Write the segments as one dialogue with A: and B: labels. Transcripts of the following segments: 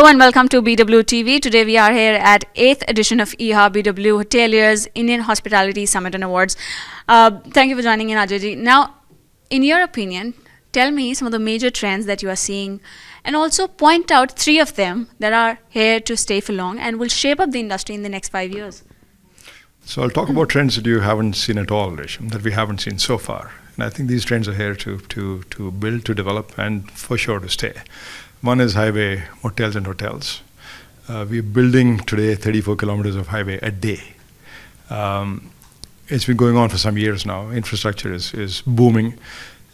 A: and welcome to BW TV. Today we are here at 8th edition of IHA BW Hoteliers Indian Hospitality Summit and Awards. Thank you for joining in, Ajay ji. Now, in your opinion, tell me some of the major trends that you are seeing and also point out 3 of them that are here to stay for long and will shape up the industry in the next 5 years.
B: So I'll talk about trends that you haven't seen at all, Resham, that we haven't seen so far. And I think these trends are here to build, to develop, and for sure to stay. One is highway motels and hotels. We're building today 34 kilometers of highway a day. It's been going on for some years now. Infrastructure is booming.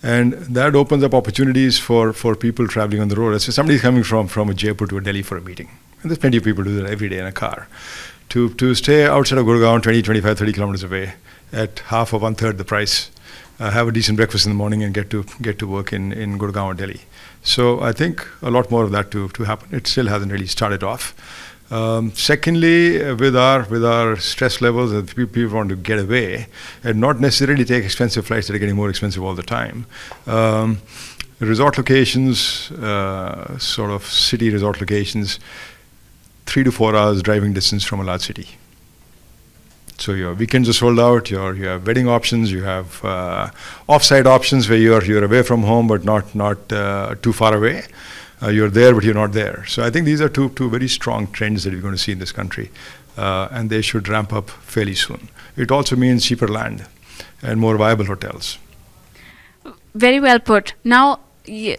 B: And that opens up opportunities for people traveling on the road. So somebody's coming from a Jaipur to a Delhi for a meeting. And there's plenty of people do that every day in a car. To stay outside of Gurgaon 20, 25, 30 kilometers away at half or one-third the price, have a decent breakfast in the morning and get to work in Gurgaon or Delhi. So I think a lot more of that to happen. It still hasn't really started off. Secondly, with our stress levels, people want to get away and not necessarily take expensive flights that are getting more expensive all the time. Resort locations, sort of city resort locations, 3 to 4 hours driving distance from a large city. So your weekends are sold out. You have wedding options. You have off-site options where you're away from home but not too far away. You're there but you're not there. So I think these are two very strong trends that you're going to see in this country, and they should ramp up fairly soon. It also means cheaper land and more viable hotels.
A: Very well put. Now,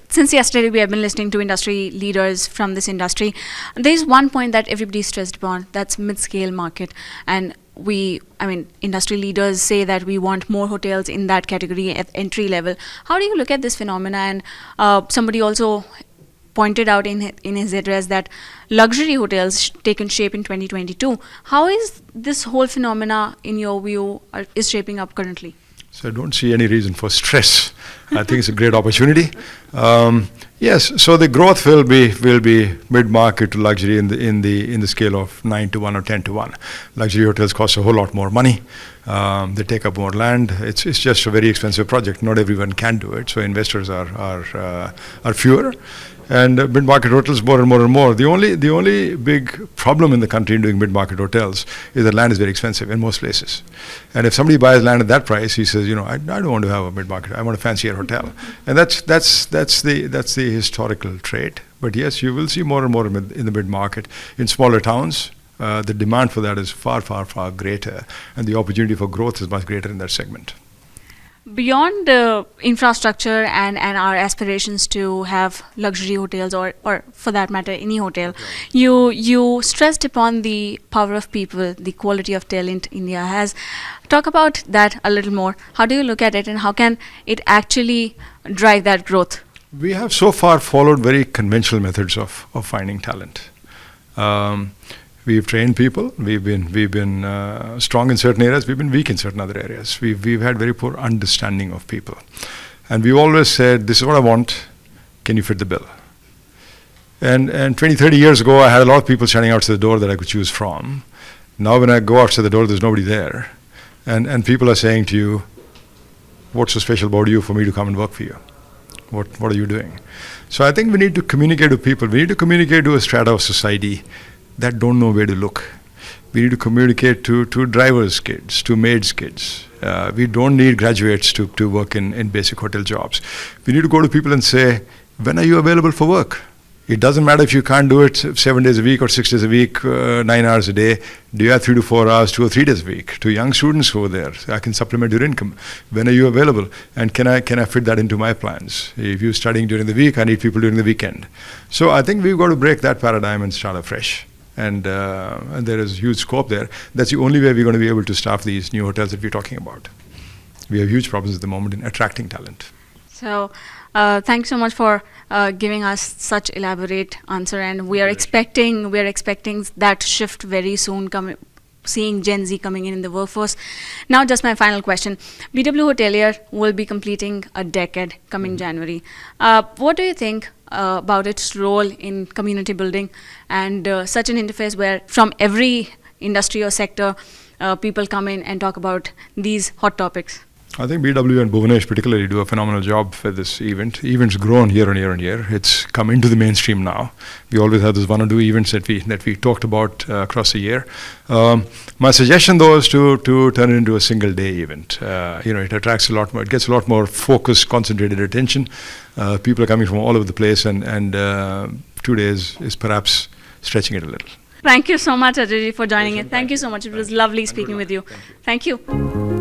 A: since yesterday we have been listening to industry leaders from this industry. There is one point that everybody stressed upon, that's mid-scale market. And industry leaders say that we want more hotels in that category at entry level. How do you look at this phenomena? And somebody also pointed out in his address that luxury hotels taken shape in 2022. How is this whole phenomena, in your view, is shaping up currently?
B: So I don't see any reason for stress. I think it's a great opportunity. Yes, so the growth will be mid-market to luxury in the scale of 9 to 1 or 10 to 1. Luxury hotels cost a whole lot more money. They take up more land. It's just a very expensive project. Not everyone can do it. So investors are fewer. And mid-market hotels more and more and more. The only big problem in the country in doing mid-market hotels is that land is very expensive in most places. And if somebody buys land at that price, he says, I don't want to have a mid-market. I want a fancier hotel. And that's the historical trait. But yes, you will see more and more in the mid-market. In smaller towns, the demand for that is far, far, far greater, and the opportunity for growth is much greater in that segment.
A: Beyond infrastructure and our aspirations to have luxury hotels or for that matter any hotel, you stressed upon the power of people, the quality of talent India has. Talk about that a little more. How do you look at it and how can it actually drive that growth?
B: We have so far followed very conventional methods of finding talent. We've trained people. We've been strong in certain areas. We've been weak in certain other areas. We've had very poor understanding of people, and we've always said, "This is what I want. Can you fit the bill?" And 20, 30 years ago, I had a lot of people standing outside the door that I could choose from. Now, when I go outside the door, there's nobody there, and people are saying to you, "What's so special about you for me to come and work for you? What are you doing?" So I think we need to communicate to people. We need to communicate to a strata of society that don't know where to look. We need to communicate to drivers' kids, to maids' kids. We don't need graduates to work in basic hotel jobs. We need to go to people and say, when are you available for work? It doesn't matter if you can't do it 7 days a week or 6 days a week, 9 hours a day. Do you have 3 to 4 hours, 2 or 3 days a week? To young students over there, I can supplement your income. When are you available? And can I fit that into my plans? If you're studying during the week, I need people during the weekend. So I think we've got to break that paradigm and start afresh. And there is huge scope there. That's the only way we're going to be able to staff these new hotels that we're talking about. We have huge problems at the moment in attracting talent.
A: So thanks so much for giving us such elaborate answer, and we are expecting that shift very soon, seeing Gen Z coming in the workforce. Now, just my final question. BW Hotelier will be completing a decade coming January. What do you think about its role in community building and such an interface where from every industry or sector people come in and talk about these hot topics?
B: I think BW and Bhuvanesh particularly do a phenomenal job for this event. Events grown year on year on year. It's come into the mainstream now. We always have those one or two events that we talked about across the year. My suggestion though is to turn it into a single day event. It attracts a lot more. It gets a lot more focused, concentrated attention. People are coming from all over the place, and 2 days is perhaps stretching it a little.
A: Thank you so much, Ajay, for joining in. Thank you so much. It was lovely speaking with you. Thank you.